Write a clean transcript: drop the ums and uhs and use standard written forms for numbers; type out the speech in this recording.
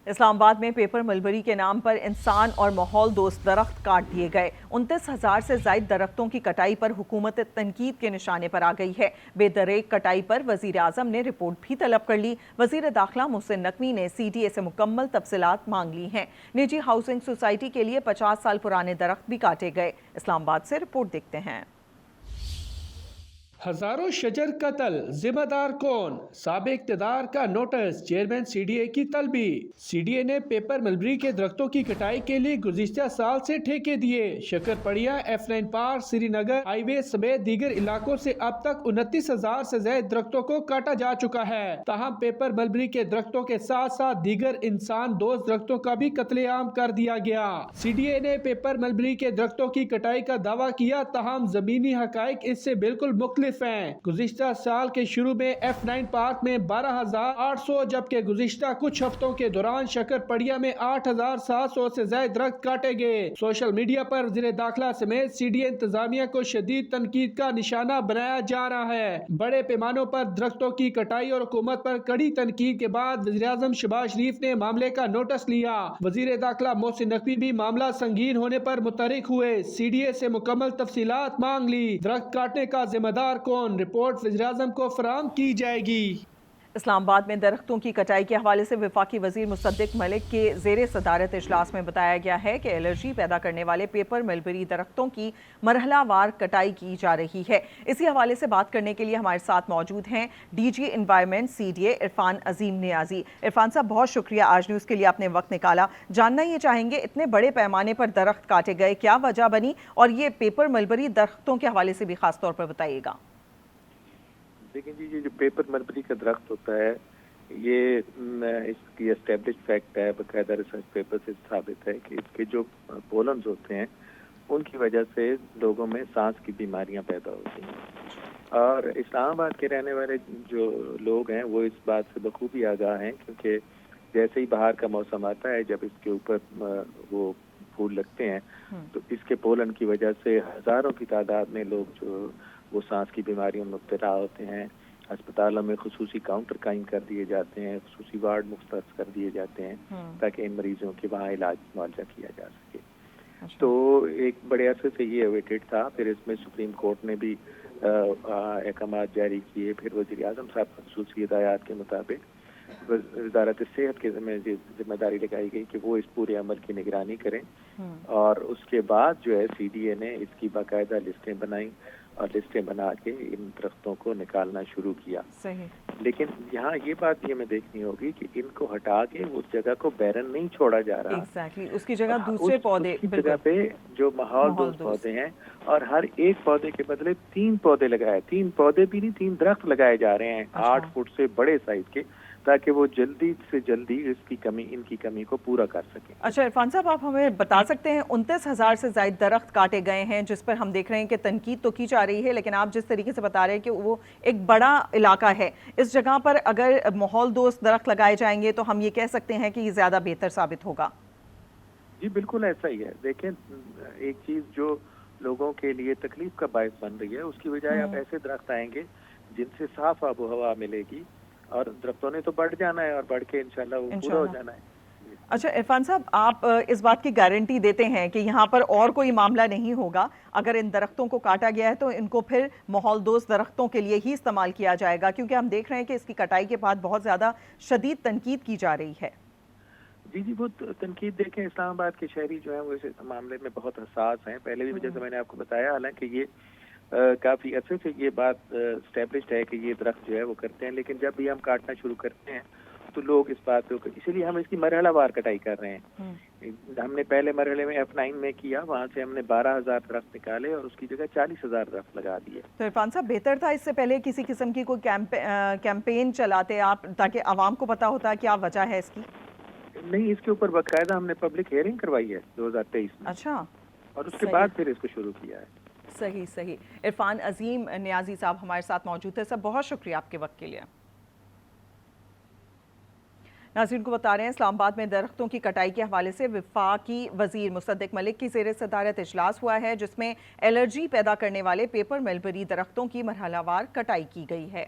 اسلام آباد میں پیپر ملبری کے نام پر انسان اور ماحول دوست درخت کاٹ دیے گئے۔ 29,000 سے زائد درختوں کی کٹائی پر حکومت تنقید کے نشانے پر آ گئی ہے۔ بے دریغ کٹائی پر وزیر اعظم نے رپورٹ بھی طلب کر لی۔ وزیر داخلہ محسن نقوی نے CDA سے مکمل تفصیلات مانگ لی ہیں۔ نجی ہاؤسنگ سوسائٹی کے لیے 50 سال پرانے درخت بھی کاٹے گئے۔ اسلام آباد سے رپورٹ دیکھتے ہیں۔ ہزاروں شجر قتل، ذمہ دار کون؟ سابق اقتدار کا نوٹس، چیئرمین CDA کی طلبی۔ CDA نے پیپر ملبری کے درختوں کی کٹائی کے لیے گزشتہ سال سے ٹھیکے دیے۔ شکرپڑیا، F9 پارک، سری نگر ہائی وے سمیت دیگر علاقوں سے اب تک 29,000 سے زائد درختوں کو کاٹا جا چکا ہے۔ تاہم پیپر ملبری کے درختوں کے ساتھ ساتھ دیگر انسان دوست درختوں کا بھی قتل عام کر دیا گیا۔ CDA نے پیپر ملبری کے درختوں کی کٹائی کا دعویٰ کیا، تاہم زمینی حقائق اس سے بالکل مختلف ہیں۔ گزشتہ سال کے شروع میں F9 پارک میں 12,800 جبکہ گزشتہ کچھ ہفتوں کے دوران شکرپڑیا میں 8,700 سے زائد درخت کاٹے گئے۔ سوشل میڈیا پر وزیر داخلہ سمیت CDA انتظامیہ کو شدید تنقید کا نشانہ بنایا جا رہا ہے۔ بڑے پیمانوں پر درختوں کی کٹائی اور حکومت پر کڑی تنقید کے بعد وزیر اعظم شہباز شریف نے معاملے کا نوٹس لیا۔ وزیر داخلہ محسن نقوی بھی معاملہ سنگین ہونے پر متحرک ہوئے۔ CDA سے مکمل تفصیلات مانگ لی۔ درخت کاٹنے کا ذمہ دار کون؟ رپورٹ وزیر اعظم کو فراہم کی جائے گی۔ اسلام آباد میں درختوں کی کٹائی کے حوالے سے وفاقی وزیر مصدق ملک کے زیر صدارت اجلاس میں بتایا گیا ہے کہ الرجی پیدا کرنے والے پیپر ملبری درختوں کی مرحلہ وار کٹائی کی جا رہی ہے۔ اسی حوالے سے بات کرنے کے لیے ہمارے ساتھ موجود ہیں DG انوائرمنٹ CDA عرفان عظیم نیازی۔ عرفان صاحب، بہت شکریہ آج نیوز کے لیے آپ نے وقت نکالا۔ جاننا یہ چاہیں گے اتنے بڑے پیمانے پر درخت کاٹے گئے، کیا وجہ بنی، اور یہ پیپر ملبری درختوں کے حوالے سے بھی خاص طور پر بتائیے گا۔ دیکھیں جی، یہ جو پیپر ملبری کا درخت ہوتا ہے، یہ اس کی اسٹیبلش فیکٹ ہے، باقاعدہ ریسرچ پیپر سے ثابت ہے کہ اس کے جو پولنز ہوتے ہیں ان کی وجہ سے لوگوں میں سانس کی بیماریاں پیدا ہوتی ہیں، اور اسلام آباد کے رہنے والے جو لوگ ہیں وہ اس بات سے بخوبی آگاہ ہیں، کیونکہ جیسے ہی بہار کا موسم آتا ہے، جب اس کے اوپر وہ پھول لگتے ہیں تو اس کے پولن کی وجہ سے ہزاروں کی تعداد میں لوگ جو وہ سانس کی بیماریوں میں مبتلا ہوتے ہیں۔ ہسپتالوں میں خصوصی کاؤنٹر قائم کر دیے جاتے ہیں، خصوصی وارڈ مختص کر دیے جاتے ہیں تاکہ ان مریضوں کے وہاں علاج معالجہ کیا جا سکے۔ تو ایک بڑے عرصے سے یہ اویٹڈ تھا، پھر اس میں سپریم کورٹ نے بھی احکامات جاری کیے، پھر وزیر اعظم صاحب خصوصی ہدایات کے مطابق وزارت صحت کے ذمہ داری لگائی گئی کہ وہ اس پورے عمل کی نگرانی کریں، اور اس کے بعد جو ہے CDA نے اس کی باقاعدہ لسٹیں بنائیں اور لسٹیں بنا کے ان درختوں کو نکالنا شروع کیا۔ لیکن یہاں یہ بات یہ ہمیں دیکھنی ہوگی کہ ان کو ہٹا کے اس جگہ کو بیرن نہیں چھوڑا جا رہا، اس کی جگہ دوسرے پودے، اس جگہ پہ جو ماحول دوست پودے ہیں، اور ہر ایک پودے کے بدلے 3 پودے لگائے، 3 پودے بھی نہیں، 3 درخت لگائے جا رہے ہیں 8 فٹ سے بڑے سائز کے، تاکہ وہ جلدی سے جلدی ان کی کمی کو پورا کر سکیں۔ اچھا عرفان صاحب، آپ ہمیں بتا سکتے ہیں 29,000 سے زائد درخت کاٹے گئے ہیں، جس پر ہم دیکھ رہے ہیں کہ تنقید تو کی جا رہی ہے، لیکن آپ جس طریقے سے بتا رہے ہیں کہ وہ ایک بڑا علاقہ ہے، اس جگہ پر اگر ماحول دوست درخت لگائے جائیں گے تو ہم یہ کہہ سکتے ہیں کہ یہ زیادہ بہتر ثابت ہوگا۔ جی بالکل ایسا ہی ہے۔ دیکھیں، ایک چیز جو لوگوں کے لیے تکلیف کا باعث بن رہی ہے، اس کی بجائے آپ ایسے درخت آئیں گے جن سے صاف آب و ہوا ملے گی، اور درختوں نے تو بڑھ جانا ہے اور بڑھ کے انشاءاللہ وہ پورا ہو جانا ہے۔ اچھا عرفان صاحب، آپ اس بات کی گارنٹی دیتے ہیں کہ یہاں پر اور کوئی معاملہ نہیں ہوگا؟ اگر ان درختوں کو کاٹا گیا ہے تو ان کو پھر ماحول دوست درختوں کے لیے ہی استعمال کیا جائے گا، کیونکہ ہم دیکھ رہے ہیں کہ اس کی کٹائی کے بعد بہت زیادہ شدید تنقید کی جا رہی ہے۔ جی وہ تنقید دیکھیں، اسلام آباد کے شہری جو ہیں وہ اس معاملے میں بہت حساس ہیں۔ پہلے بھی جیسے میں نے آپ کو بتایا، حالانکہ یہ کافی عرصے سے یہ بات اسٹیبلشڈ ہے کہ یہ درخت جو ہے وہ کرتے ہیں، لیکن جب بھی ہم کاٹنا شروع کرتے ہیں تو لوگ اس بات پہ، اسی لیے ہم اس کی مرحلہ وار کٹائی کر رہے ہیں۔ ہم نے پہلے مرحلے میں F9 میں کیا، وہاں سے ہم نے 12,000 درخت نکالے اور اس کی جگہ 40,000 درخت لگا دیے۔ تو عرفان صاحب، بہتر تھا اس سے پہلے کسی قسم کی کوئی کیمپین چلاتے آپ، تاکہ عوام کو پتا ہوتا کیا وجہ ہے اس کی؟ نہیں، اس کے اوپر باقاعدہ ہم نے پبلک ہیئرنگ کروائی ہے 2023 میں۔ اچھا، اور اس کے بعد پھر اس کو شروع کیا ہے۔ صحیح۔ عرفان عظیم نیازی صاحب ہمارے ساتھ موجود تھے، سب بہت شکریہ آپ کے وقت کے لیے۔ ناظرین کو بتا رہے ہیں اسلام آباد میں درختوں کی کٹائی کے حوالے سے وفاقی وزیر مصدق ملک کی زیر صدارت اجلاس ہوا ہے، جس میں الرجی پیدا کرنے والے پیپر ملبری درختوں کی مرحلہ وار کٹائی کی گئی ہے۔